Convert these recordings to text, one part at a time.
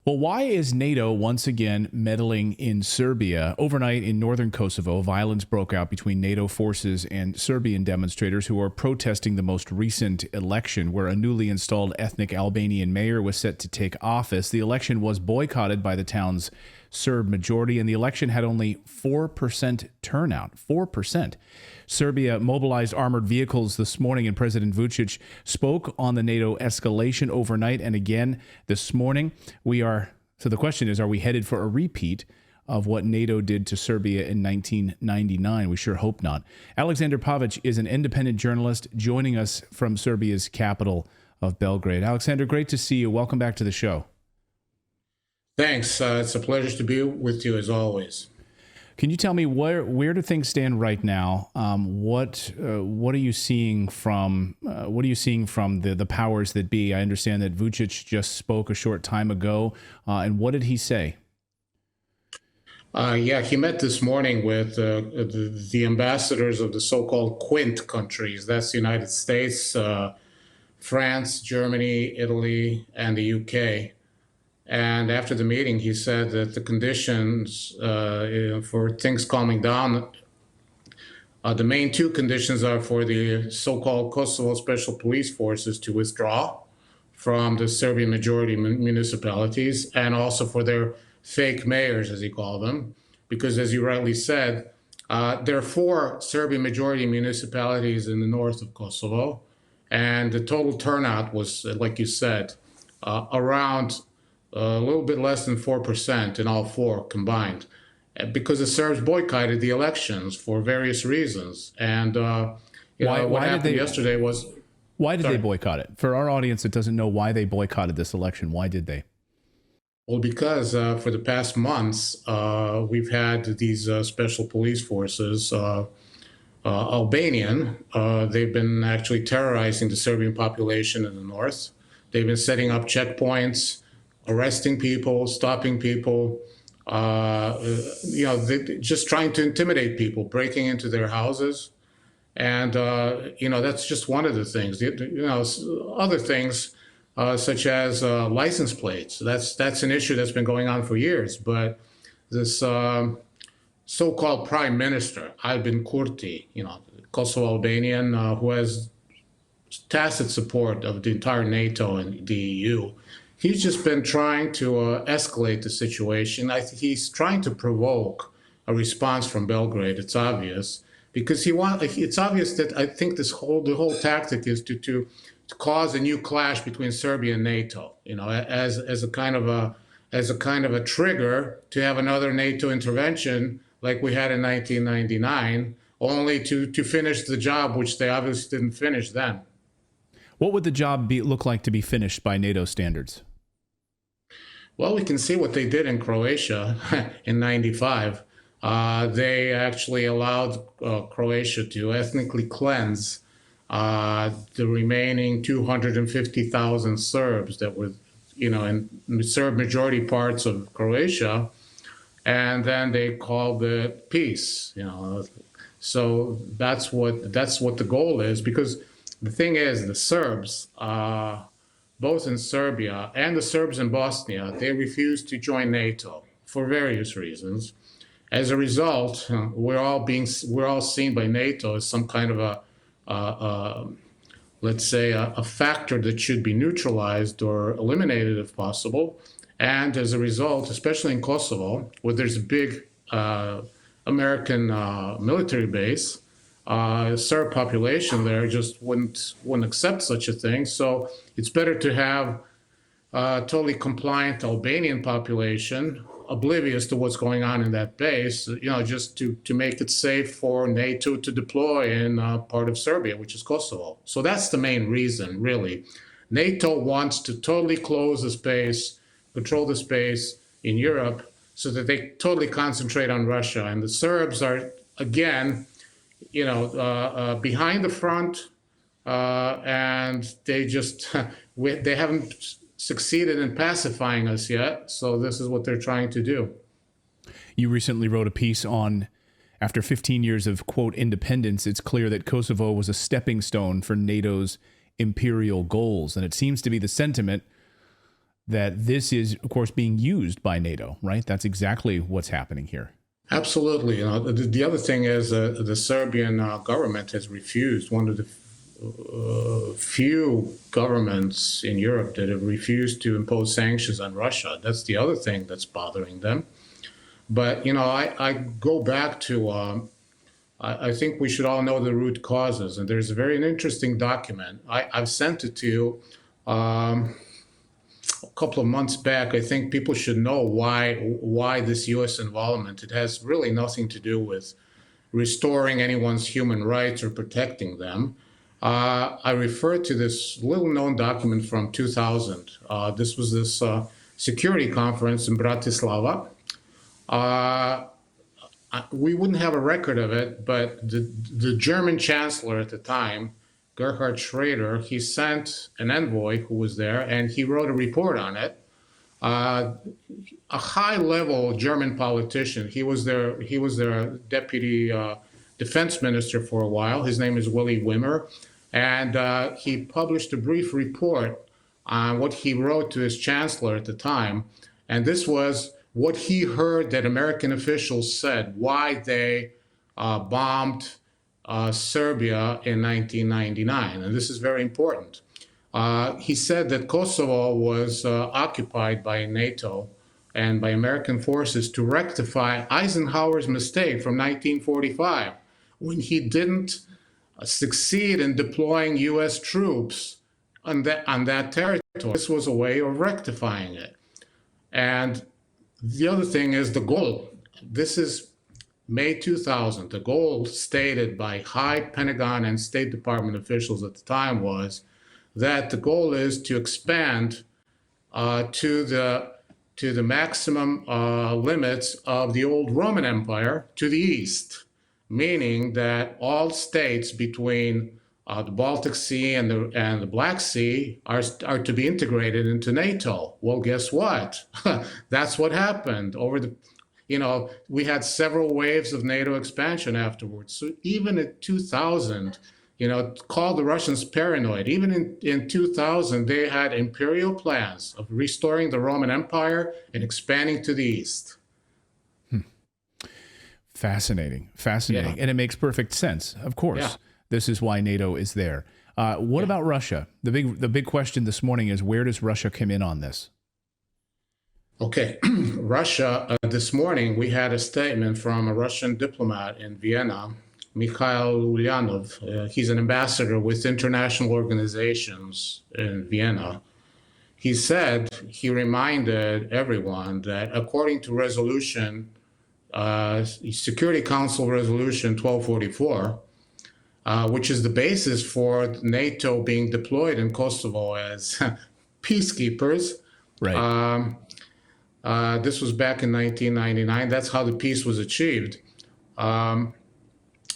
Well, why is NATO once again meddling in Serbia? Overnight in northern Kosovo, violence broke out between NATO forces and Serbian demonstrators who are protesting the most recent election, where a newly installed ethnic Albanian mayor was set to take office. The election was boycotted by the town's Serb majority, and the election had only 4% turnout. 4%. Serbia mobilized armored vehicles this morning, and President Vucic spoke on the NATO escalation overnight and again this morning. So the question is, are we headed for a repeat of what NATO did to Serbia in 1999? We sure hope not. Alexsandar Pavic is an independent journalist joining us from Serbia's capital of Belgrade. Alexsandar, great to see you. Welcome back to the show. Thanks. It's a pleasure to be with you as always. Can you tell me where do things stand right now? What are you seeing from the powers that be? I understand that Vucic just spoke a short time ago, and what did he say? He met this morning with the ambassadors of the so-called Quint countries. That's the United States, France, Germany, Italy, and the UK. And after the meeting, he said that the conditions for things calming down, the main two conditions are for the so-called Kosovo Special Police Forces to withdraw from the Serbian majority municipalities, and also for their fake mayors, as he called them, because as you rightly said, there are 4 Serbian majority municipalities in the north of Kosovo, and the total turnout was, like you said, around a little bit less than 4% in all 4 combined, because the Serbs boycotted the elections for various reasons. And what happened yesterday was... Why did they boycott it? For our audience that doesn't know why they boycotted this election, why did they? Well, because for the past months, we've had these special police forces, Albanian. They've been actually terrorizing the Serbian population in the north. They've been setting up checkpoints, arresting people, stopping people, just trying to intimidate people, breaking into their houses. And, that's just one of the things. Other things, such as license plates. That's an issue that's been going on for years. But this so-called prime minister, Albin Kurti, Kosovo Albanian, who has tacit support of the entire NATO and the EU, he's just been trying to escalate the situation. I think he's trying to provoke a response from Belgrade. It's obvious, because it's obvious that I think the whole tactic is to cause a new clash between Serbia and NATO. As a kind of a trigger to have another NATO intervention like we had in 1999, only to finish the job which they obviously didn't finish then. What would the job look like to be finished by NATO standards? Well, we can see what they did in Croatia in '95. They actually allowed Croatia to ethnically cleanse the remaining 250,000 Serbs that were, in the Serb majority parts of Croatia, and then they called it peace. So that's what the goal is, because the thing is, the Serbs, both in Serbia and the Serbs in Bosnia, they refused to join NATO for various reasons. As a result, we're all seen by NATO as some kind of a factor that should be neutralized or eliminated if possible. And as a result, especially in Kosovo, where there's a big American military base, Serb population there just wouldn't accept such a thing. So it's better to have a totally compliant Albanian population, oblivious to what's going on in that base, just to make it safe for NATO to deploy in part of Serbia, which is Kosovo. So that's the main reason, really. NATO wants to totally close the space, control the space in Europe, so that they totally concentrate on Russia. And the Serbs are, again, behind the front, and they just they haven't succeeded in pacifying us yet. So this is what they're trying to do. You recently wrote a piece on, after 15 years of, quote, independence, it's clear that Kosovo was a stepping stone for NATO's imperial goals. And it seems to be the sentiment that this is, of course, being used by NATO, right? That's exactly what's happening here. Absolutely. The other thing is the Serbian government has refused, one of the few governments in Europe that have refused to impose sanctions on Russia. That's the other thing that's bothering them. But, I go back to, I think we should all know the root causes. And there's a very interesting document. I've sent it to you a couple of months back. I think people should know why this U.S. involvement. It has really nothing to do with restoring anyone's human rights or protecting them. I refer to this little-known document from 2000. This was this security conference in Bratislava. We wouldn't have a record of it, but the German chancellor at the time, Gerhard Schroeder, he sent an envoy who was there, and he wrote a report on it. A high-level German politician. He was their deputy defense minister for a while. His name is Willy Wimmer, and he published a brief report on what he wrote to his chancellor at the time, and this was what he heard that American officials said, why they bombed Serbia in 1999. And this is very important. He said that Kosovo was occupied by NATO and by American forces to rectify Eisenhower's mistake from 1945, when he didn't succeed in deploying U.S. troops on that territory. This was a way of rectifying it. And the other thing is the goal. This is May 2000. The goal stated by high Pentagon and State Department officials at the time was that the goal is to expand to the maximum limits of the old Roman Empire to the east, meaning that all states between the Baltic Sea and the Black Sea are to be integrated into NATO. Well, guess what? That's what happened we had several waves of NATO expansion afterwards. So even in 2000, call the Russians paranoid. Even in 2000, they had imperial plans of restoring the Roman Empire and expanding to the east. Fascinating. Yeah. And it makes perfect sense, of course. Yeah. This is why NATO is there. What about Russia? The big question this morning is, where does Russia come in on this? Okay, Russia, this morning we had a statement from a Russian diplomat in Vienna, Mikhail Ulyanov. He's an ambassador with international organizations in Vienna. He reminded everyone that according to Security Council Resolution 1244, which is the basis for NATO being deployed in Kosovo as peacekeepers. Right. This was back in 1999. That's how the peace was achieved. He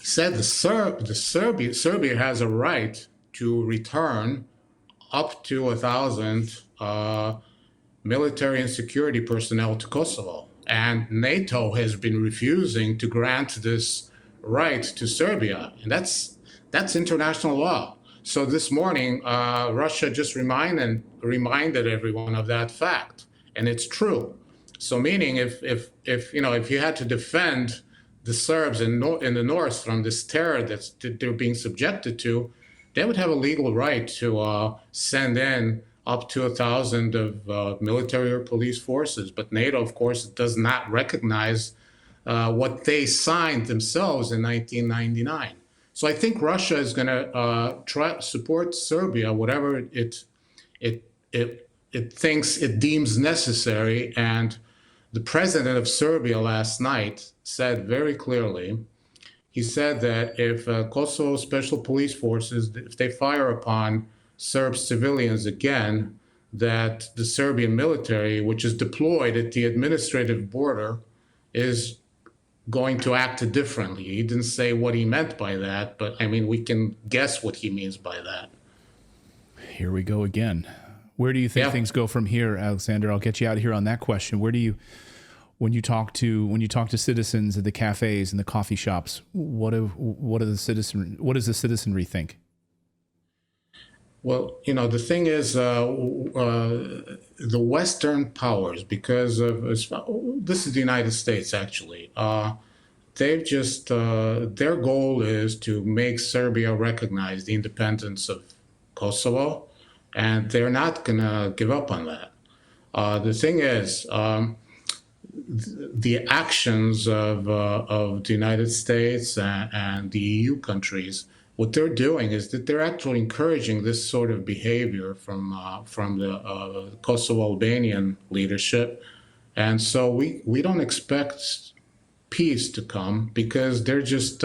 said Serbia has a right to return up to 1,000 military and security personnel to Kosovo. And NATO has been refusing to grant this right to Serbia. And that's international law. So this morning, Russia just reminded everyone of that fact. And it's true. So meaning if you had to defend the Serbs in the north from this terror that they're being subjected to, they would have a legal right to send in up to 1,000 of military or police forces. But NATO, of course, does not recognize what they signed themselves in 1999. So I think Russia is going to try to support Serbia, whatever it thinks it deems necessary. And the president of Serbia last night said very clearly, he said that if Kosovo Special Police Forces, if they fire upon Serb civilians again, that the Serbian military, which is deployed at the administrative border, is going to act differently. He didn't say what he meant by that, but I mean, we can guess what he means by that. Here we go again. Where do you think things go from here, Alexsandar? I'll get you out of here on that question. Where do you, when you talk to citizens at the cafes and the coffee shops, what does the citizenry think? Well, the thing is, the Western powers, because of this is the United States actually. They've just their goal is to make Serbia recognize the independence of Kosovo, and they're not gonna give up on that. The thing is, the actions of the United States and the EU countries, what they're doing is that they're actually encouraging this sort of behavior from the Kosovo Albanian leadership, and so we don't expect peace to come because they're just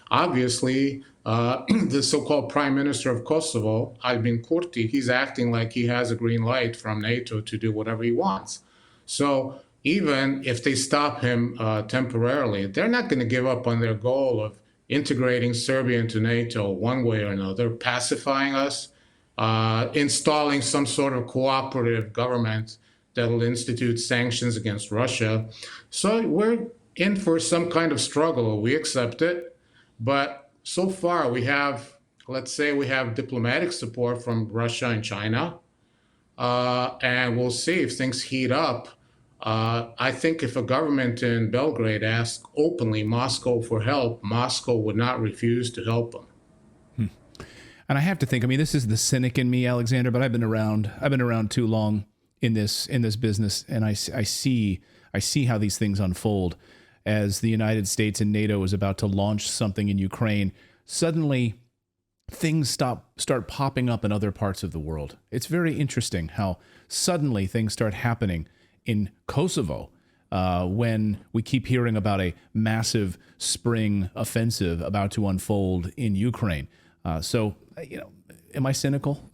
obviously the so-called Prime Minister of Kosovo, Albin Kurti, he's acting like he has a green light from NATO to do whatever he wants. So even if they stop him temporarily, they're not going to give up on their goal of integrating Serbia into NATO one way or another, pacifying us, installing some sort of cooperative government that will institute sanctions against Russia. So we're in for some kind of struggle. We accept it. But so far we have, let's say we have diplomatic support from Russia and China. And we'll see if things heat up. I think if a government in Belgrade asked openly Moscow for help, Moscow would not refuse to help them. And I have to think, I mean, this is the cynic in me, Alexander, but I've been around too long in this business, and I see how these things unfold. As the United States and NATO is about to launch something in Ukraine, suddenly things start popping up in other parts of the world. It's very interesting how suddenly things start happening in Kosovo when we keep hearing about a massive spring offensive about to unfold in Ukraine. So, am I cynical?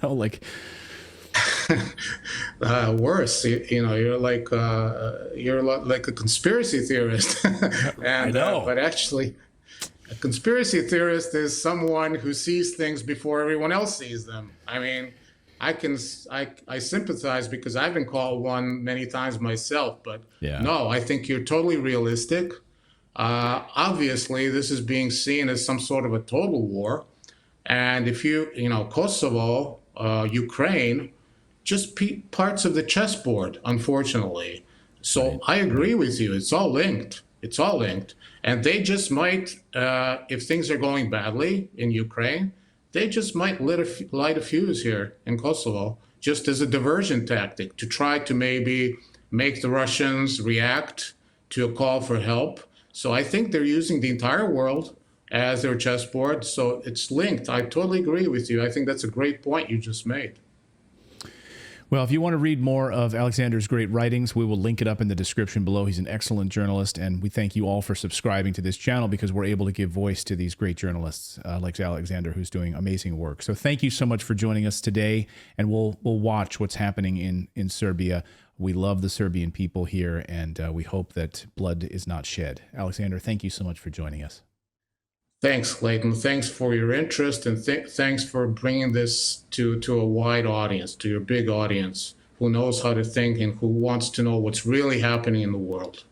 Like... Worse, you're like a conspiracy theorist. And, I know. But actually, a conspiracy theorist is someone who sees things before everyone else sees them. I mean, I sympathize because I've been called one many times myself. But no, I think you're totally realistic. Obviously, this is being seen as some sort of a total war, and if Kosovo, Ukraine, just parts of the chessboard, unfortunately. So right. I agree with you. It's all linked. And they just might, if things are going badly in Ukraine, they just might light a fuse here in Kosovo, just as a diversion tactic to try to maybe make the Russians react to a call for help. So I think they're using the entire world as their chessboard. So it's linked. I totally agree with you. I think that's a great point you just made. Well, if you want to read more of Alexandar's great writings, we will link it up in the description below. He's an excellent journalist, and we thank you all for subscribing to this channel because we're able to give voice to these great journalists like Alexander, who's doing amazing work. So thank you so much for joining us today, and we'll watch what's happening in Serbia. We love the Serbian people here, and we hope that blood is not shed. Alexander, thank you so much for joining us. Thanks, Clayton. Thanks for your interest, and thanks for bringing this to a wide audience, to your big audience who knows how to think and who wants to know what's really happening in the world.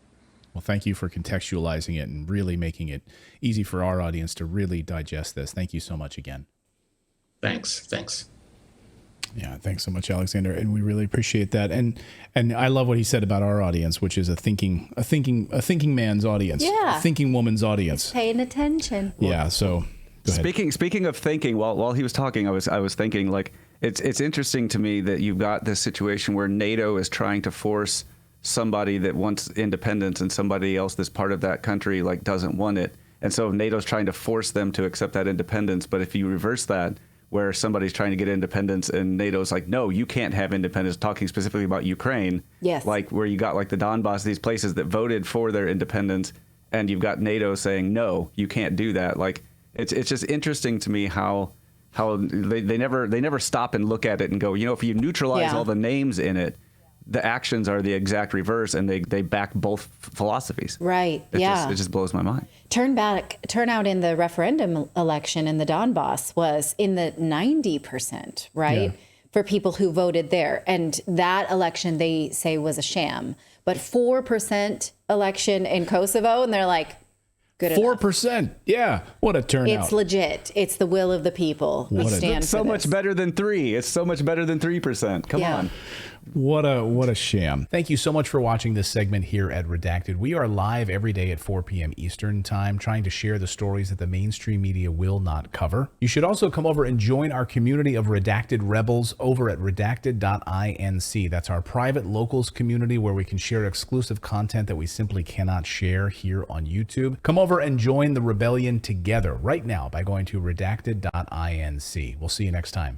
Well, thank you for contextualizing it and really making it easy for our audience to really digest this. Thank you so much again. Thanks. Yeah, thanks so much, Alexander, and we really appreciate that. And I love what he said about our audience, which is a thinking man's audience, a thinking woman's audience, paying attention. Yeah. So, go ahead. Speaking of thinking, while he was talking, I was thinking, like, it's interesting to me that you've got this situation where NATO is trying to force somebody that wants independence and somebody else that's part of that country like doesn't want it, and so NATO's trying to force them to accept that independence. But if you reverse that, where somebody's trying to get independence and NATO's like, no, you can't have independence, talking specifically about Ukraine. Yes. Like where you got like the Donbass, these places that voted for their independence, and you've got NATO saying, no, you can't do that. Like, it's just interesting to me how they never stop and look at it and go, if you neutralize all the names in it, the actions are the exact reverse, and they back both philosophies. Right. It just blows my mind. Turnout in the referendum election in the Donbass was in the 90%, right? Yeah. For people who voted there. And that election, they say, was a sham. But 4% election in Kosovo, and they're like, good enough. 4%. Yeah. What a turnout. It's legit. It's the will of the people. We stand It's so for much this. better than 3. It's so much better than 3%. Come Yeah. on. What a sham. Thank you so much for watching this segment here at Redacted. We are live every day at 4 p.m. Eastern Time, trying to share the stories that the mainstream media will not cover. You should also come over and join our community of Redacted Rebels over at redacted.inc. That's our private locals community where we can share exclusive content that we simply cannot share here on YouTube. Come over and join the rebellion together right now by going to redacted.inc. We'll see you next time.